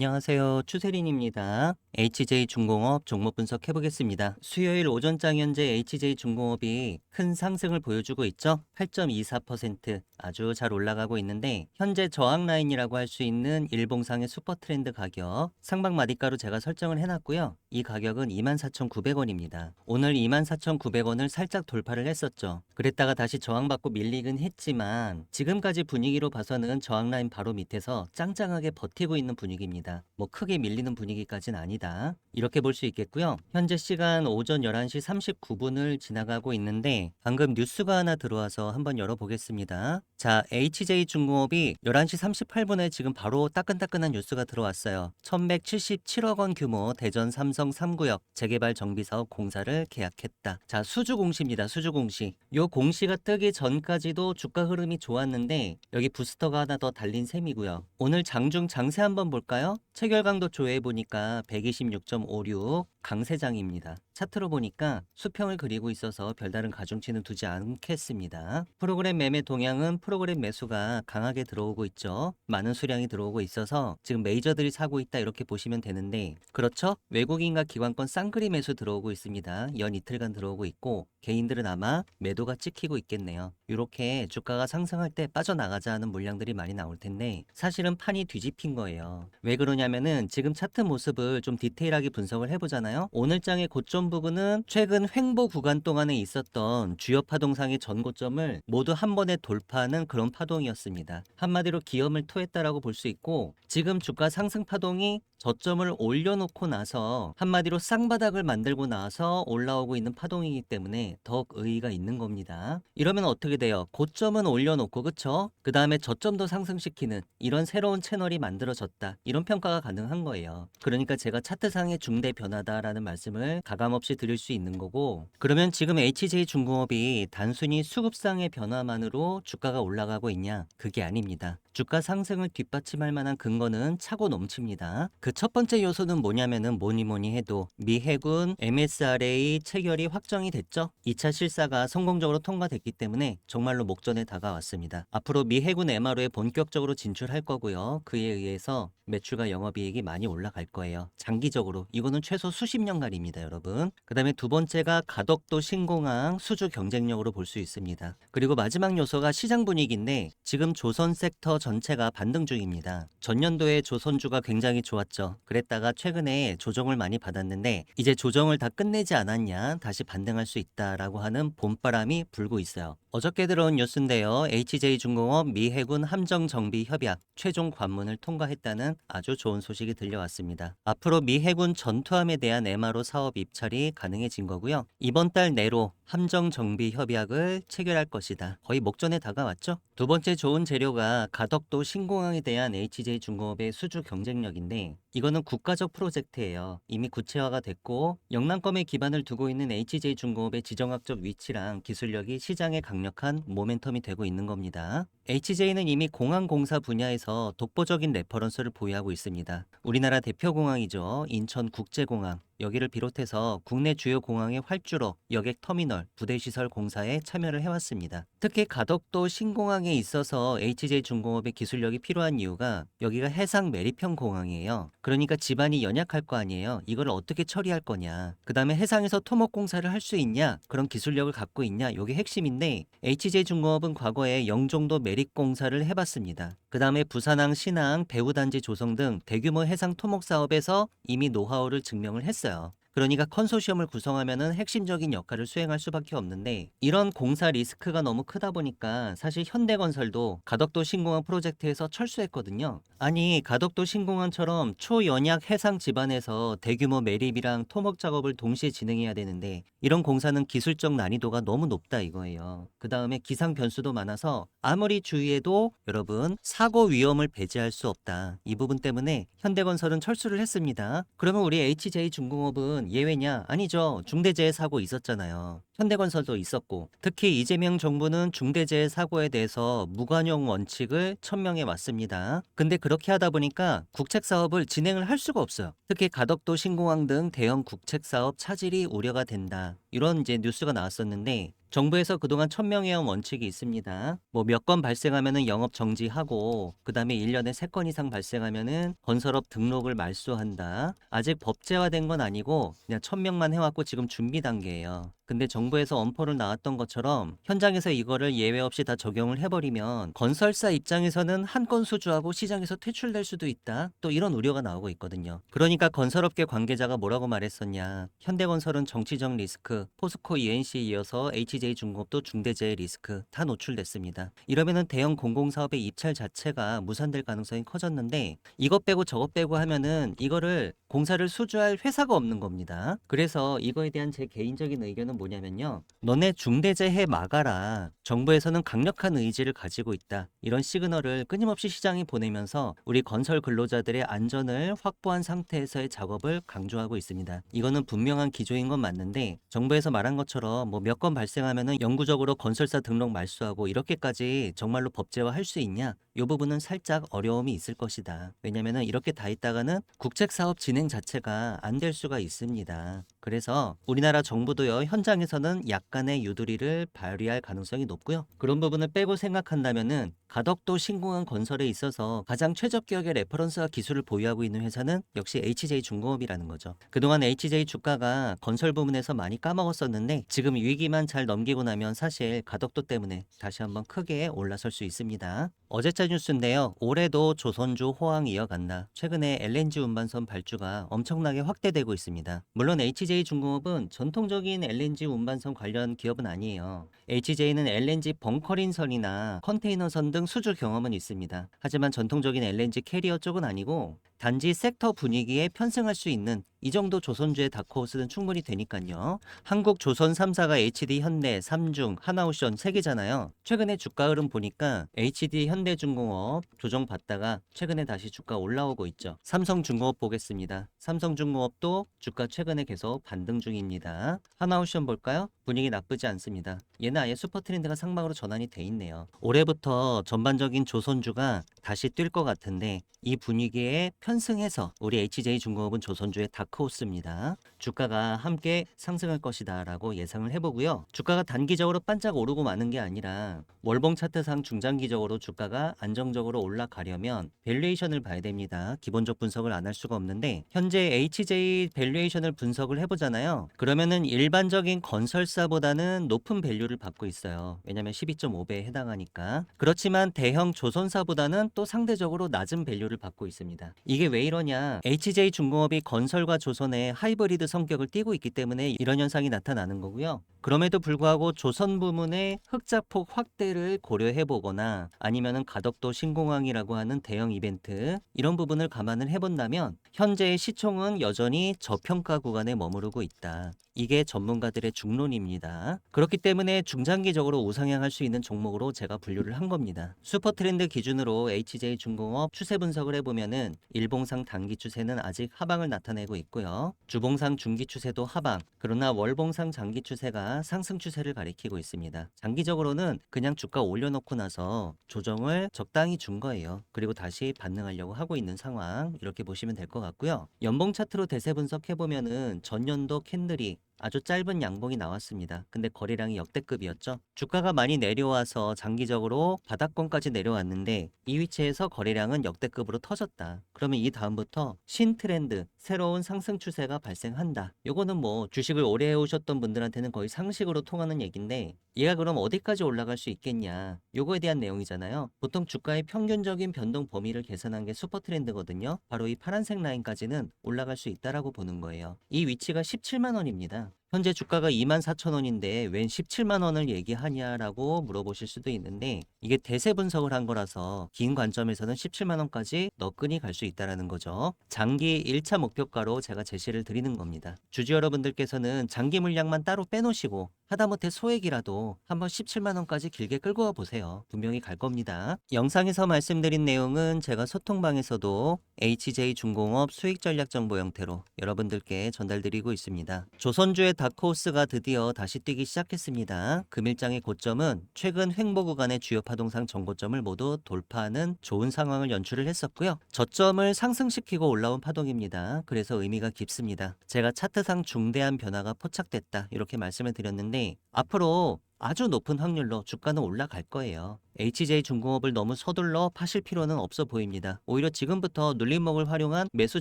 안녕하세요. 추세린입니다. HJ중공업 종목 분석해 보겠습니다. 수요일 오전장 현재 HJ중공업이 큰 상승을 보여주고 있죠. 8.24% 아주 잘 올라가고 있는데 현재 저항 라인이라고 할 수 있는 일봉상의 슈퍼 트렌드 가격 상방 마디가로 제가 설정을 해놨고요. 이 가격은 24,900원입니다. 오늘 24,900원을 살짝 돌파를 했었죠. 그랬다가 다시 저항받고 밀리긴 했지만 지금까지 분위기로 봐서는 저항 라인 바로 밑에서 짱짱하게 버티고 있는 분위기입니다. 뭐 크게 밀리는 분위기까지는 아니다. 이렇게 볼 수 있겠고요. 현재 시간 오전 11시 39분을 지나가고 있는데 방금 뉴스가 하나 들어와서 한번 열어보겠습니다. 자, HJ중공업이 11시 38분에 지금 바로 따끈따끈한 뉴스가 들어왔어요. 1177억 원 규모 대전 삼성 3구역 재개발 정비사업 공사를 계약했다. 자, 수주 공시입니다. 수주 공시. 요 공시가 뜨기 전까지도 주가 흐름이 좋았는데 여기 부스터가 하나 더 달린 셈이고요. 오늘 장중 장세 한번 볼까요? 체결 강도 조회해 보니까 126.56 강세장입니다. 차트로 보니까 수평을 그리고 있어서 별다른 가중치는 두지 않겠습니다. 프로그램 매매 동향은 프로그램 매수가 강하게 들어오고 있죠. 많은 수량이 들어오고 있어서 지금 메이저들이 사고 있다 이렇게 보시면 되는데 그렇죠? 외국인과 기관권 쌍그리 매수 들어오고 있습니다. 연 이틀간 들어오고 있고 개인들은 아마 매도가 찍히고 있겠네요. 이렇게 주가가 상승할 때 빠져나가자 하는 물량들이 많이 나올 텐데 사실은 판이 뒤집힌 거예요. 왜 그러냐면은 지금 차트 모습을 좀 디테일하게 분석을 해보잖아요. 오늘 장의 고점 부근은 최근 횡보 구간 동안에 있었던 주요 파동상의 전고점을 모두 한 번에 돌파하는 그런 파동이었습니다. 한마디로 기염을 토했다라고 볼 수 있고 지금 주가 상승 파동이 저점을 올려놓고 나서 한마디로 쌍바닥을 만들고 나서 올라오고 있는 파동이기 때문에 더욱 의의가 있는 겁니다. 이러면 어떻게 돼요? 고점은 올려놓고 그쵸? 그 다음에 저점도 상승시키는 이런 새로운 채널이 만들어졌다. 이런 평가가 가능한 거예요. 그러니까 제가 차트상의 중대 변화다라는 말씀을 가감없이 드릴 수 있는 거고 그러면 지금 HJ중공업이 단순히 수급상의 변화만으로 주가가 올라가고 있냐? 그게 아닙니다. 주가 상승을 뒷받침할 만한 근거는 차고 넘칩니다. 그 첫 번째 요소는 뭐냐면은 뭐니 해도 미 해군 MSRA 체결이 확정이 됐죠. 2차 실사가 성공적으로 통과됐기 때문에 정말로 목전에 다가왔습니다. 앞으로 미 해군 MRO에 본격적으로 진출할 거고요. 그에 의해서 매출과 영업이익이 많이 올라갈 거예요. 장기적으로 이거는 최소 수십 년간입니다, 여러분. 그 다음에 두 번째가 가덕도 신공항 수주 경쟁력으로 볼 수 있습니다. 그리고 마지막 요소가 시장 분위기인데 지금 조선 섹터 전체가 반등 중입니다. 전년도에 조선주가 굉장히 좋았죠. 그랬다가 최근에 조정을 많이 받았는데 이제 조정을 다 끝내지 않았냐 다시 반등할 수 있다라고 하는 봄바람이 불고 있어요. 어저께 들어온 뉴스인데요. HJ중공업 미 해군 함정 정비 협약 최종 관문을 통과했다는 아주 좋은 소식이 들려왔습니다. 앞으로 미 해군 전투함에 대한 MRO 사업 입찰이 가능해진 거고요. 이번 달 내로 함정 정비 협약을 체결할 것이다. 거의 목전에 다가왔죠. 두 번째 좋은 재료가 가덕도 신공항에 대한 HJ중공업의 수주 경쟁력인데 이거는 국가적 프로젝트예요. 이미 구체화가 됐고 영남권에 기반을 두고 있는 HJ중공업의 지정학적 위치랑 기술력이 시장에 강력한 모멘텀이 되고 있는 겁니다. HJ는 이미 공항공사 분야에서 독보적인 레퍼런스를 보유하고 있습니다. 우리나라 대표 공항이죠. 인천국제공항. 여기를 비롯해서 국내 주요 공항의 활주로, 여객 터미널, 부대시설 공사에 참여를 해왔습니다. 특히 가덕도 신공항에 있어서 HJ중공업의 기술력이 필요한 이유가 여기가 해상 매립형 공항이에요. 그러니까 지반이 연약할 거 아니에요. 이걸 어떻게 처리할 거냐. 그 다음에 해상에서 토목 공사를 할 수 있냐. 그런 기술력을 갖고 있냐. 이게 핵심인데 HJ중공업은 과거에 영종도 매립 공사를 해봤습니다. 그 다음에 부산항, 신항, 배후단지 조성 등 대규모 해상 토목 사업에서 이미 노하우를 증명을 했어요. 그러니까 컨소시엄을 구성하면은 핵심적인 역할을 수행할 수밖에 없는데 이런 공사 리스크가 너무 크다 보니까 사실 현대건설도 가덕도 신공항 프로젝트에서 철수했거든요. 아니 가덕도 신공항처럼 초연약 해상 지반에서 대규모 매립이랑 토목 작업을 동시에 진행해야 되는데 이런 공사는 기술적 난이도가 너무 높다 이거예요. 그 다음에 기상 변수도 많아서 아무리 주의해도 여러분 사고 위험을 배제할 수 없다. 이 부분 때문에 현대건설은 철수를 했습니다. 그러면 우리 HJ중공업은 예외냐? 아니죠. 중대재해 사고 있었잖아요. 현대건설도 있었고 특히 이재명 정부는 중대재해 사고에 대해서 무관용 원칙을 천명해 왔습니다. 근데 그렇게 하다 보니까 국책사업을 진행을 할 수가 없어요. 특히 가덕도 신공항 등 대형 국책사업 차질이 우려가 된다. 이런 이제 뉴스가 나왔었는데 정부에서 그동안 천명해온 원칙이 있습니다. 뭐 몇 건 발생하면은 영업 정지하고 그다음에 1년에 3건 이상 발생하면은 건설업 등록을 말소한다. 아직 법제화된 건 아니고 그냥 천명만 해왔고 지금 준비 단계예요. 근데 정부에서 엄포를 나왔던 것처럼 현장에서 이거를 예외 없이 다 적용을 해버리면 건설사 입장에서는 한 건 수주하고 시장에서 퇴출될 수도 있다. 또 이런 우려가 나오고 있거든요. 그러니까 건설업계 관계자가 뭐라고 말했었냐. 현대건설은 정치적 리스크, 포스코 ENC에 이어서 HJ중공업도 중대재해 리스크 다 노출됐습니다. 이러면은 대형 공공사업의 입찰 자체가 무산될 가능성이 커졌는데 이것 빼고 저것 빼고 하면은 이거를 공사를 수주할 회사가 없는 겁니다. 그래서 이거에 대한 제 개인적인 의견은 뭐냐면요. 너네 중대재해 막아라. 정부에서는 강력한 의지를 가지고 있다. 이런 시그널을 끊임없이 시장에 보내면서 우리 건설 근로자들의 안전을 확보한 상태에서의 작업을 강조하고 있습니다. 이거는 분명한 기조인 건 맞는데 정부에서 말한 것처럼 뭐 몇 건 발생하면은 영구적으로 건설사 등록 말소하고 이렇게까지 정말로 법제화할 수 있냐? 이 부분은 살짝 어려움이 있을 것이다. 왜냐면은 이렇게 다 있다가는 국책사업 진행 자체가 안 될 수가 있습니다. 그래서 우리나라 정부도요, 현장에서는 약간의 유도리를 발휘할 가능성이 높고요. 그런 부분을 빼고 생각한다면은 가덕도 신공항 건설에 있어서 가장 최적격의 레퍼런스와 기술을 보유하고 있는 회사는 역시 HJ중공업이라는 거죠. 그동안 HJ 주가가 건설 부문에서 많이 까먹었었는데 지금 위기만 잘 넘기고 나면 사실 가덕도 때문에 다시 한번 크게 올라설 수 있습니다. 어제자 뉴스인데요. 올해도 조선주 호황 이어간다. 최근에 LNG 운반선 발주가 엄청나게 확대되고 있습니다. 물론 HJ중공업은 전통적인 LNG 운반선 관련 기업은 아니에요. HJ는 LNG 벙커링선이나 컨테이너선 등 수주 경험은 있습니다. 하지만 전통적인 LNG 캐리어 쪽은 아니고 단지 섹터 분위기에 편승할 수 있는 이 정도 조선주의 다크호스는 충분히 되니까요. 한국 조선 3사가 HD 현대, 삼중, 하나오션 3개잖아요. 최근에 주가 흐름 보니까 HD 현대중공업 조정받다가 최근에 다시 주가 올라오고 있죠. 삼성중공업 보겠습니다. 삼성중공업도 주가 최근에 계속 반등 중입니다. 하나오션 볼까요? 분위기 나쁘지 않습니다. 얘는 아예 슈퍼 트렌드가 상방으로 전환이 돼 있네요. 올해부터 전반적인 조선주가 다시 뛸 것 같은데 이 분위기에 편승해서 우리 HJ중공업은 조선주의 다크호스입니다. 주가가 함께 상승할 것이다 라고 예상을 해보고요. 주가가 단기적으로 반짝 오르고 마는 게 아니라 월봉 차트상 중장기적으로 주가가 안정적으로 올라가려면 밸류에이션을 봐야 됩니다. 기본적 분석을 안 할 수가 없는데 현재 HJ 밸류에이션을 분석을 해보잖아요. 그러면은 일반적인 건설사보다는 높은 밸류를 받고 있어요. 왜냐면 12.5배에 해당하니까. 그렇지만 대형 조선사보다는 또 상대적으로 낮은 밸류를 받고 있습니다. 이게 왜 이러냐? HJ중공업이 건설과 조선의 하이브리드 성격을 띠고 있기 때문에 이런 현상이 나타나는 거고요. 그럼에도 불구하고 조선 부문의 흑자폭 확대를 고려해 보거나 아니면은 가덕도 신공항이라고 하는 대형 이벤트 이런 부분을 감안을 해본다면 현재의 시총은 여전히 저평가 구간에 머무르고 있다. 이게 전문가들의 중론입니다. 그렇기 때문에 중장기적으로 우상향할 수 있는 종목으로 제가 분류를 한 겁니다. 슈퍼 트렌드 기준으로 HJ중공업 추세 분석을 해보면은 일봉상 단기 추세는 아직 하방을 나타내고 있고요. 주봉상 중기 추세도 하방, 그러나 월봉상 장기 추세가 상승 추세를 가리키고 있습니다. 장기적으로는 그냥 주가 올려놓고 나서 조정을 적당히 준 거예요. 그리고 다시 반등하려고 하고 있는 상황 이렇게 보시면 될 것 같고요. 연봉 차트로 대세 분석해보면은 전년도 캔들이 아주 짧은 양봉이 나왔습니다. 근데 거래량이 역대급이었죠. 주가가 많이 내려와서 장기적으로 바닥권까지 내려왔는데 이 위치에서 거래량은 역대급으로 터졌다. 그러면 이 다음부터 신트렌드, 새로운 상승 추세가 발생한다. 요거는 뭐 주식을 오래 해오셨던 분들한테는 거의 상식으로 통하는 얘기인데 얘가 그럼 어디까지 올라갈 수 있겠냐. 요거에 대한 내용이잖아요. 보통 주가의 평균적인 변동 범위를 계산한 게 슈퍼 트렌드거든요. 바로 이 파란색 라인까지는 올라갈 수 있다라고 보는 거예요. 이 위치가 17만 원입니다. 현재 주가가 24,000원인데 웬 17만 원을 얘기하냐라고 물어보실 수도 있는데 이게 대세 분석을 한 거라서 긴 관점에서는 17만 원까지 너끈히 갈 수 있다라는 거죠. 장기 1차 목표가로 제가 제시를 드리는 겁니다. 주주 여러분들께서는 장기 물량만 따로 빼놓으시고 하다못해 소액이라도 한번 17만 원까지 길게 끌고 와 보세요. 분명히 갈 겁니다. 영상에서 말씀드린 내용은 제가 소통방에서도 HJ중공업 수익 전략 정보 형태로 여러분들께 전달드리고 있습니다. 조선주의 다크호스가 드디어 다시 뛰기 시작했습니다. 금일장의 고점은 최근 횡보 구간의 주요 파동상 전고점을 모두 돌파하는 좋은 상황을 연출을 했었고요. 저점을 상승시키고 올라온 파동입니다. 그래서 의미가 깊습니다. 제가 차트상 중대한 변화가 포착됐다 이렇게 말씀을 드렸는데 앞으로 아주 높은 확률로 주가는 올라갈 거예요. HJ중공업을 너무 서둘러 파실 필요는 없어 보입니다. 오히려 지금부터 눌림목을 활용한 매수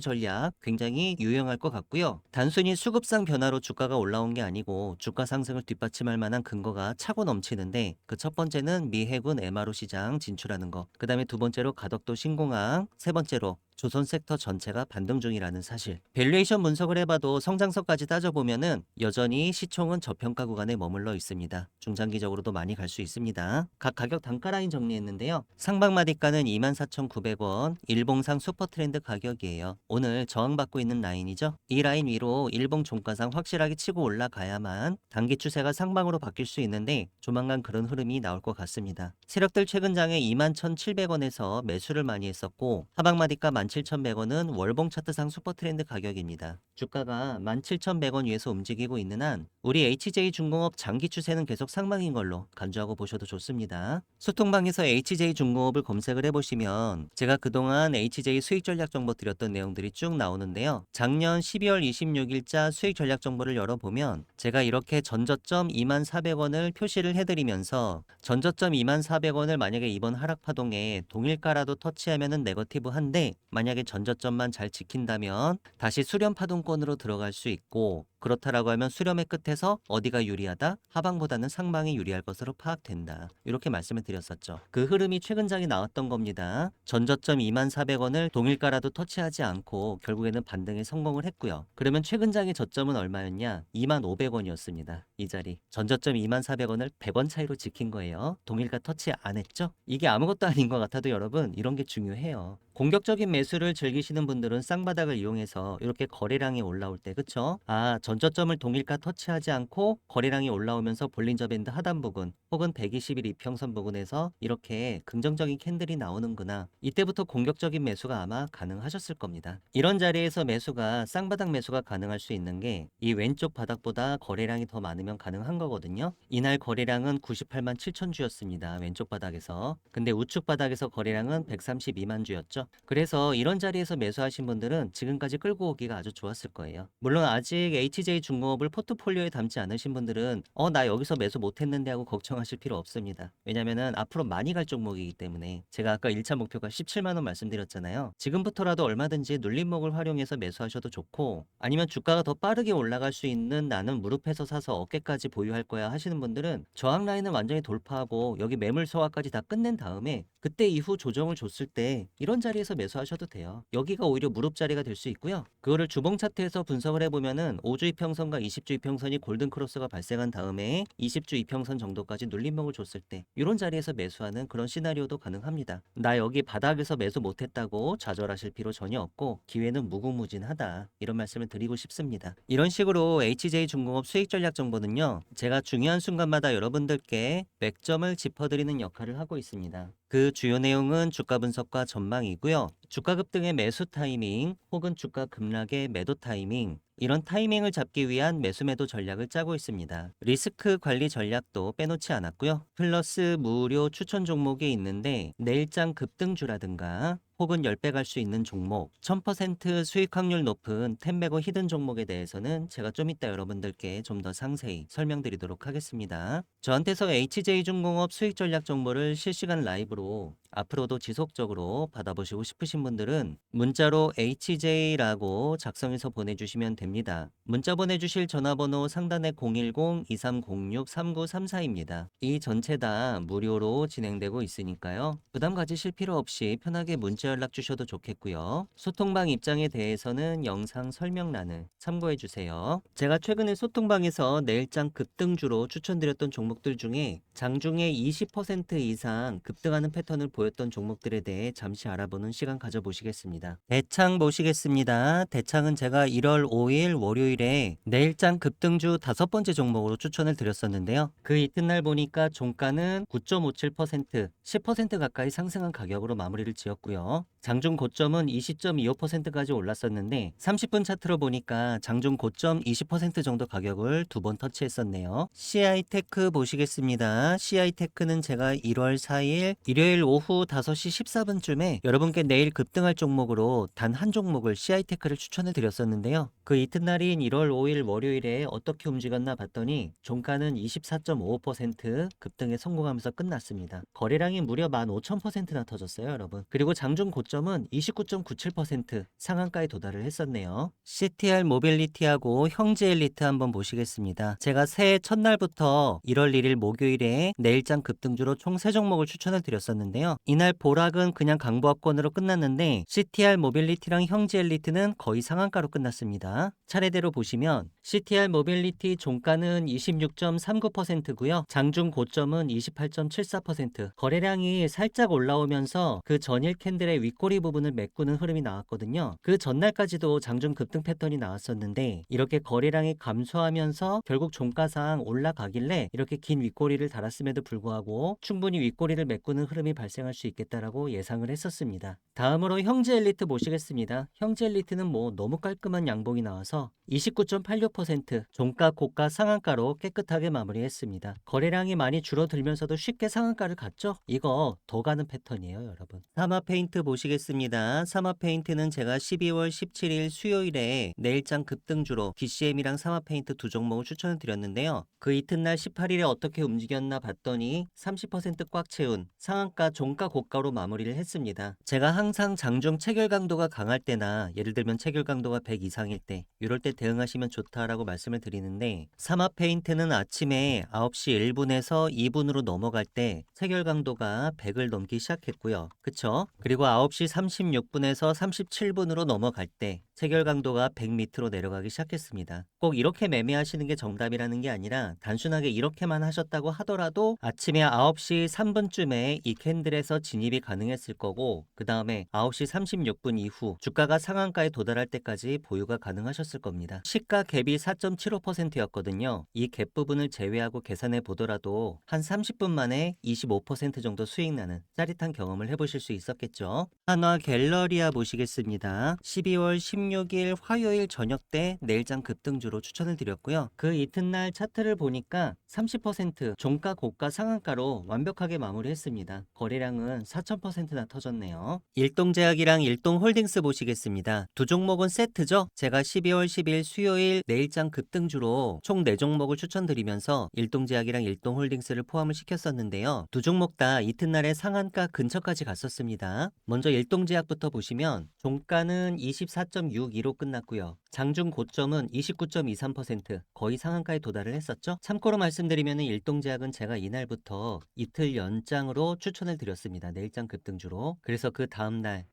전략 굉장히 유용할 것 같고요. 단순히 수급상 변화로 주가가 올라온 게 아니고 주가 상승을 뒷받침할 만한 근거가 차고 넘치는데, 그 첫 번째는 미 해군 MRO 시장 진출하는 거, 그 다음에 두 번째로 가덕도 신공항, 세 번째로 조선 섹터 전체가 반등 중이라는 사실. 밸류에이션 분석을 해봐도 성장성까지 따져보면은 여전히 시총은 저평가 구간에 머물러 있습니다. 중장기적으로도 많이 갈 수 있습니다. 각 가격 단가 라인 정리했는데요. 상방마디가는 24,900원, 일봉상 슈퍼트렌드 가격이에요. 오늘 저항받고 있는 라인이죠. 이 라인 위로 일봉 종가상 확실하게 치고 올라가야만 단기 추세가 상방으로 바뀔 수 있는데, 조만간 그런 흐름이 나올 것 같습니다. 세력들 최근 장에 21,700원에서 매수를 많이 했었고, 하방마디가 17,100원은 월봉 차트상 슈퍼트렌드 가격입니다. 주가가 17,100원 위에서 움직이고 있는 한 우리 HJ중공업 장기 추세는 계속 상방인 걸로 간주하고 보셔도 좋습니다. 소통방에서 HJ중공업을 검색을 해보시면 제가 그동안 HJ 수익 전략 정보 드렸던 내용들이 쭉 나오는데요. 작년 12월 26일자 수익 전략 정보를 열어보면 제가 이렇게 전저점 24,400원을 표시를 해드리면서, 전저점 24,400원을 만약에 이번 하락 파동에 동일가라도 터치하면은 네거티브한데, 만약에 전저점만 잘 지킨다면 다시 수렴 파동권으로 들어갈 수 있고, 그렇다라고 하면 수렴의 끝에서 어디가 유리하다? 하방보다는 상방이 유리할 것으로 파악된다. 이렇게 말씀을 드렸었죠. 그 흐름이 최근 장에 나왔던 겁니다. 전저점 24,400원을 동일가라도 터치하지 않고 결국에는 반등에 성공을 했고요. 그러면 최근 장의 저점은 얼마였냐? 25,500원이었습니다. 이 자리. 전저점 24,400원을 100원 차이로 지킨 거예요. 동일가 터치 안 했죠? 이게 아무것도 아닌 것 같아도 여러분, 이런 게 중요해요. 공격적인 매수를 즐기시는 분들은 쌍바닥을 이용해서 이렇게 거래량이 올라올 때, 그쵸? 전저점을 동일가 터치하지 않고 거래량이 올라오면서 볼린저 밴드 하단 부분 혹은 120일 이평선 부분에서 이렇게 긍정적인 캔들이 나오는구나. 이때부터 공격적인 매수가 아마 가능하셨을 겁니다. 이런 자리에서 매수가, 쌍바닥 매수가 가능할 수 있는 게 이 왼쪽 바닥보다 거래량이 더 많으면 가능한 거거든요. 이날 거래량은 98만 7천 주였습니다. 왼쪽 바닥에서. 근데 우측 바닥에서 거래량은 132만 주였죠. 그래서 이런 자리에서 매수하신 분들은 지금까지 끌고 오기가 아주 좋았을 거예요. 물론 아직 HJ중공업을 포트폴리오에 담지 않으신 분들은 나 여기서 매수 못했는데 하고 걱정하실 필요 없습니다. 왜냐면은 앞으로 많이 갈 종목이기 때문에. 제가 아까 1차 목표가 17만원 말씀드렸잖아요. 지금부터라도 얼마든지 눌림목을 활용해서 매수하셔도 좋고, 아니면 주가가 더 빠르게 올라갈 수 있는, 나는 무릎에서 사서 어깨까지 보유할 거야 하시는 분들은 저항 라인을 완전히 돌파하고 여기 매물 소화까지 다 끝낸 다음에 그때 이후 조정을 줬을 때 이런 자리에서 매수하셔도 돼요. 여기가 오히려 무릎 자리가 될 수 있고요. 그거를 주봉 차트에서 분석을 해보면은 5주 이평선과 20주 이평선이 골든 크로스가 발생한 다음에 20주 이평선 정도까지 눌림목을 줬을 때 이런 자리에서 매수하는 그런 시나리오도 가능합니다. 나 여기 바닥에서 매수 못했다고 좌절하실 필요 전혀 없고, 기회는 무궁무진하다, 이런 말씀을 드리고 싶습니다. 이런 식으로 HJ중공업 수익 전략 정보는요, 제가 중요한 순간마다 여러분들께 맥점을 짚어드리는 역할을 하고 있습니다. 그 주요 내용은 주가 분석과 전망이고요. 주가 급등의 매수 타이밍 혹은 주가 급락의 매도 타이밍, 이런 타이밍을 잡기 위한 매수 매도 전략을 짜고 있습니다. 리스크 관리 전략도 빼놓지 않았고요. 플러스 무료 추천 종목이 있는데, 내일장 급등주라든가 혹은 10배 갈 수 있는 종목, 1000% 수익 확률 높은 텐베고 히든 종목에 대해서는 제가 좀 이따 여러분들께 좀 더 상세히 설명드리도록 하겠습니다. 저한테서 HJ중공업 수익 전략 정보를 실시간 라이브로 앞으로도 지속적으로 받아보시고 싶으신 분들은 문자로 HJ라고 작성해서 보내주시면 됩니다. 문자 보내주실 전화번호 상단에 010-2306-3934입니다. 이 전체 다 무료로 진행되고 있으니까요. 부담 가지실 필요 없이 편하게 문자 연락 주셔도 좋겠고요. 소통방 입장에 대해서는 영상 설명란을 참고해주세요. 제가 최근에 소통방에서 내일장 급등주로 추천드렸던 종목들 중에 장중에 20% 이상 급등하는 패턴을 보였던 종목들에 대해 잠시 알아보는 시간 가져보시겠습니다. 대창 보시겠습니다. 대창은 제가 1월 5일 월요일에 내일장 급등주 5번째 종목으로 추천을 드렸었는데요. 그 이튿날 보니까 종가는 9.57%, 10% 가까이 상승한 가격으로 마무리를 지었고요. 있죠. 장중 고점은 20.25%까지 올랐었는데 30분 차트로 보니까 장중 고점 20% 정도 가격을 두 번 터치했었네요. CI테크 보시겠습니다. CI테크는 제가 1월 4일 일요일 오후 5시 14분쯤에 여러분께 내일 급등할 종목으로 단 한 종목을 CI테크를 추천을 드렸었는데요. 그 이튿날인 1월 5일 월요일에 어떻게 움직였나 봤더니 종가는 24.55% 급등에 성공하면서 끝났습니다. 거래량이 무려 15,000%나 터졌어요, 여러분. 그리고 장중 고점은 29.97% 상한가에 도달을 했었네요. CTR 모빌리티하고 형제 엘리트 한번 보시겠습니다. 제가 새해 첫날부터 1월 1일 목요일에 내일장 급등주로 총 3종목을 추천을 드렸었는데요. 이날 보락은 그냥 강보합권으로 끝났는데 CTR 모빌리티랑 형제 엘리트는 거의 상한가로 끝났습니다. 차례대로 보시면 CTR 모빌리티 종가는 26.39%고요. 장중 고점은 28.74%. 거래량이 살짝 올라오면서 그 전일 캔들의 윗꼬리 부분을 메꾸는 흐름이 나왔거든요. 그 전날까지도 장중 급등 패턴이 나왔었는데 이렇게 거래량이 감소하면서 결국 종가상 올라가길래 이렇게 긴 윗꼬리를 달았음에도 불구하고 충분히 윗꼬리를 메꾸는 흐름이 발생할 수 있겠다라고 예상을 했었습니다. 다음으로 형제 엘리트 보시겠습니다. 형제 엘리트는 뭐 너무 깔끔한 양봉이 나와서 29.86% 종가 고가 상한가로 깨끗하게 마무리했습니다. 거래량이 많이 줄어들면서도 쉽게 상한가를 갔죠? 이거 더 가는 패턴이에요, 여러분. 사마페인트 보시겠습니다. 사마페인트는 제가 12월 17일 수요일에 내일장 급등주로 DCM이랑 사마페인트 두 종목을 추천을 드렸는데요. 그 이튿날 18일에 어떻게 움직였나 봤더니 30% 꽉 채운 상한가 종가 고가로 마무리를 했습니다. 제가 항상 장중 체결 강도가 강할 때나 예를 들면 체결 강도가 100 이상일 때 이럴 때 대응하시면 좋다라고 말씀을 드리는데 사마페인트는 아침에 9시 1분에서 2분으로 넘어갈 때 체결 강도가 100을 넘기 시작했고요. 그쵸? 그리고 9시 36분에서 37분으로 넘어갈 때 체결 강도가 100 밑으로 내려가기 시작했습니다. 꼭 이렇게 매매하시는 게 정답이라는 게 아니라 단순하게 이렇게만 하셨다고 하더라도 아침에 9시 3분쯤에 이 캔들에서 진입이 가능했을 거고 그 다음에 9시 36분 이후 주가가 상한가에 도달할 때까지 보유가 가능하셨을 겁니다. 시가 갭이 4.75%였거든요. 이 갭 부분을 제외하고 계산해 보더라도 한 30분 만에 25% 정도 수익 나는 짜릿한 경험을 해보실 수 있었겠죠. 한화 갤러리아 보시겠습니다. 12월 16일 화요일 저녁 때 내일장 급등주로 추천을 드렸고요. 그 이튿날 차트를 보니까 30% 종가 고가 상한가로 완벽하게 마무리했습니다. 거래량은 4,000%나 터졌네요. 일동제약이랑 일동홀딩스 보시겠습니다. 두 종목은 세트죠. 제가 12월 10일 수요일 내일장 급등주로 총 4종목을 추천드리면서 일동제약이랑 일동홀딩스를 포함을 시켰었는데요. 두 종목 다 이튿날에 상한가 근처까지 갔었습니다. 먼저 일동제약부터 보시면 종가는 24.62로 끝났고요. 장중 고점은 29.23% 거의 상한가에 도달을 했었죠. 참고로 말씀드리면 일동제약은 제가 이날부터 이틀 연장으로 추천을 드렸습니다. 내일장 급등주로. 그래서 그 다음날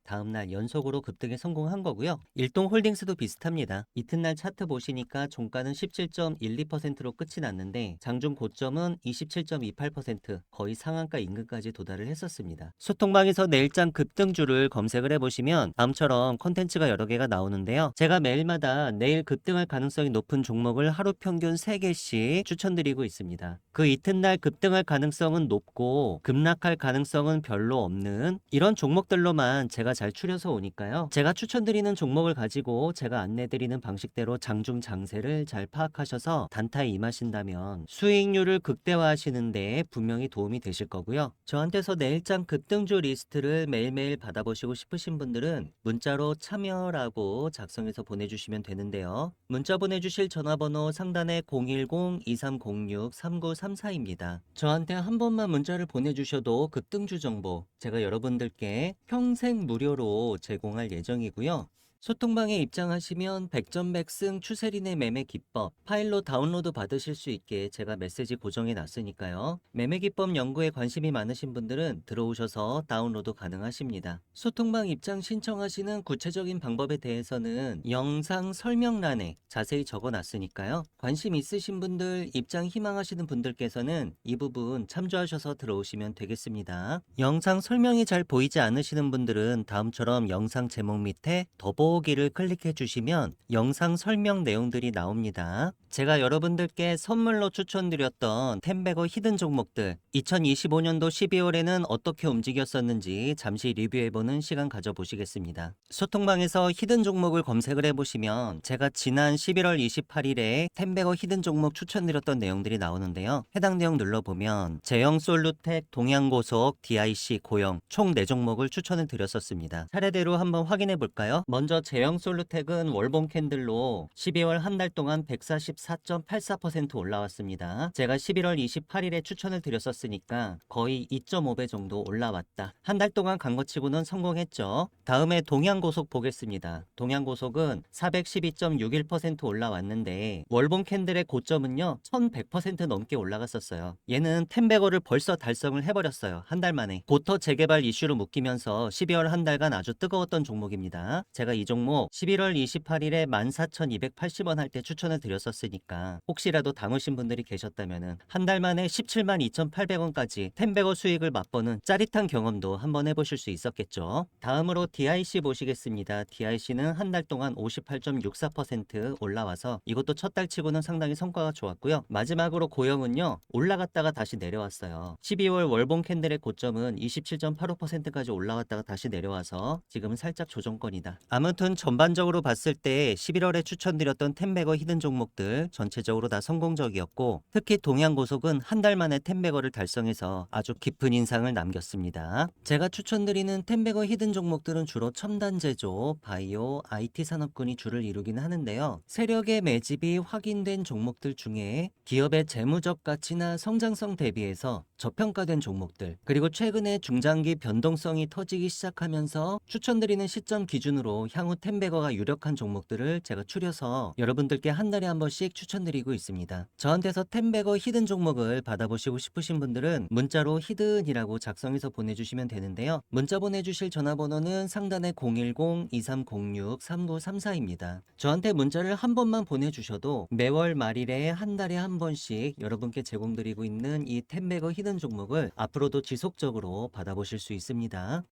연속으로 급등에 성공한 거고요. 일동홀딩스도 비슷합니다. 이튿날 차트 보시니까 종가는 17.12%로 끝이 났는데 장중 고점은 27.28% 거의 상한가 인근까지 도달을 했었습니다. 소통방에서 내일장 급등주를 검색을 해보시면 다음처럼 콘텐츠가 여러 개가 나오는데요. 제가 매일마다 내일 급등할 가능성이 높은 종목을 하루 평균 3개씩 추천드리고 있습니다. 그 이튿날 급등할 가능성은 높고 급락할 가능성은 별로 없는 이런 종목들로만 제가 잘 추려서 오니까요. 제가 추천드리는 종목을 가지고 제가 안내드리는 방식대로 장중 장세를 잘 파악하셔서 단타에 임하신다면 수익률을 극대화하시는데 분명히 도움이 되실 거고요. 저한테서 내일장 급등주 리스트를 매일매일 받아보시고 싶으신 분들은 문자로 참여라고 작성해서 보내주시면 되는데요. 문자 보내주실 전화번호 상단에 010-2306-3934입니다. 저한테 한 번만 문자를 보내주셔도 급등주 정보 제가 여러분들께 평생 무료로 제공할 예정이고요. 소통방에 입장하시면 백전백승 추세린의 매매 기법 파일로 다운로드 받으실 수 있게 제가 메시지 고정해 놨으니까요. 매매 기법 연구에 관심이 많으신 분들은 들어오셔서 다운로드 가능하십니다. 소통방 입장 신청하시는 구체적인 방법에 대해서는 영상 설명란에 자세히 적어 놨으니까요. 관심 있으신 분들, 입장 희망하시는 분들께서는 이 부분 참조하셔서 들어오시면 되겠습니다. 영상 설명이 잘 보이지 않으시는 분들은 다음처럼 영상 제목 밑에 더보기를 클릭해 주시면 영상 설명 내용들이 나옵니다. 제가 여러분들께 선물로 추천드렸던 템베거 히든 종목들 2025년도 12월에는 어떻게 움직였었는지 잠시 리뷰해보는 시간 가져보시겠습니다. 소통방에서 히든 종목을 검색을 해보시면 제가 지난 11월 28일에 템베거 히든 종목 추천드렸던 내용들이 나오는데요. 해당 내용 눌러보면 제형 솔루텍, 동양고속, DIC, 고영 총 4종목을 추천을 드렸었습니다. 차례대로 한번 확인해 볼까요? 먼저 제형 솔루텍은 월봉 캔들로 12월 한 달 동안 144.84% 올라왔습니다. 제가 11월 28일에 추천을 드렸었으니까 거의 2.5배 정도 올라왔다. 한 달 동안 간 것 치고는 성공했죠. 다음에 동양고속 보겠습니다. 동양고속은 412.61% 올라왔는데 월봉 캔들의 고점은요 1100% 넘게 올라갔었어요. 얘는 템베거를 벌써 달성을 해버렸어요. 한 달 만에. 고터 재개발 이슈로 묶이면서 12월 한 달간 아주 뜨거웠던 종목입니다. 제가 이 종목 11월 28일에 14,280원 할 때 추천을 드렸었으니까 혹시라도 담으신 분들이 계셨다면 한 달 만에 17만 2,800원까지 템베거 수익을 맛보는 짜릿한 경험도 한번 해보실 수 있었겠죠. 다음으로 DIC 보시겠습니다. DIC는 한 달 동안 58.64% 올라와서 이것도 첫 달 치고는 상당히 성과가 좋았고요. 마지막으로 고영은요 올라갔다가 다시 내려왔어요. 12월 월봉 캔들의 고점은 27.85%까지 올라왔다가 다시 내려와서 지금은 살짝 조정권이다. 아무튼 전반적으로 봤을 때 11월에 추천드렸던 템베거 히든 종목들 전체적으로 다 성공적이었고 특히 동양고속은 한 달 만에 템베거를 달성해서 아주 깊은 인상을 남겼습니다. 제가 추천드리는 템베거 히든 종목들은 주로 첨단 제조, 바이오, IT 산업군이 주를 이루긴 하는데요. 세력의 매집이 확인된 종목들 중에 기업의 재무적 가치나 성장성 대비해서 저평가된 종목들, 그리고 최근에 중장기 변동성이 터지기 시작하면서 추천드리는 시점 기준으로 향후 템베거가 유력한 종목들을 제가 추려서 여러분들께 한 달에 한 번씩 추천드리고 있습니다. 저한테서 템베거 히든 종목을 받아보시고 싶으신 분들은 문자로 히든이라고 작성해서 보내주시면 되는데요. 문자 보내주실 전화번호는 상단에 010-2306-3934입니다. 저한테 문자를 한 번만 보내주셔도 매월 말일에 한 달에 한 번씩 여러분께 제공드리고 있는 이 템베거 히든 종목을 앞으로도 지속적으로 받아보실 수 있습니다.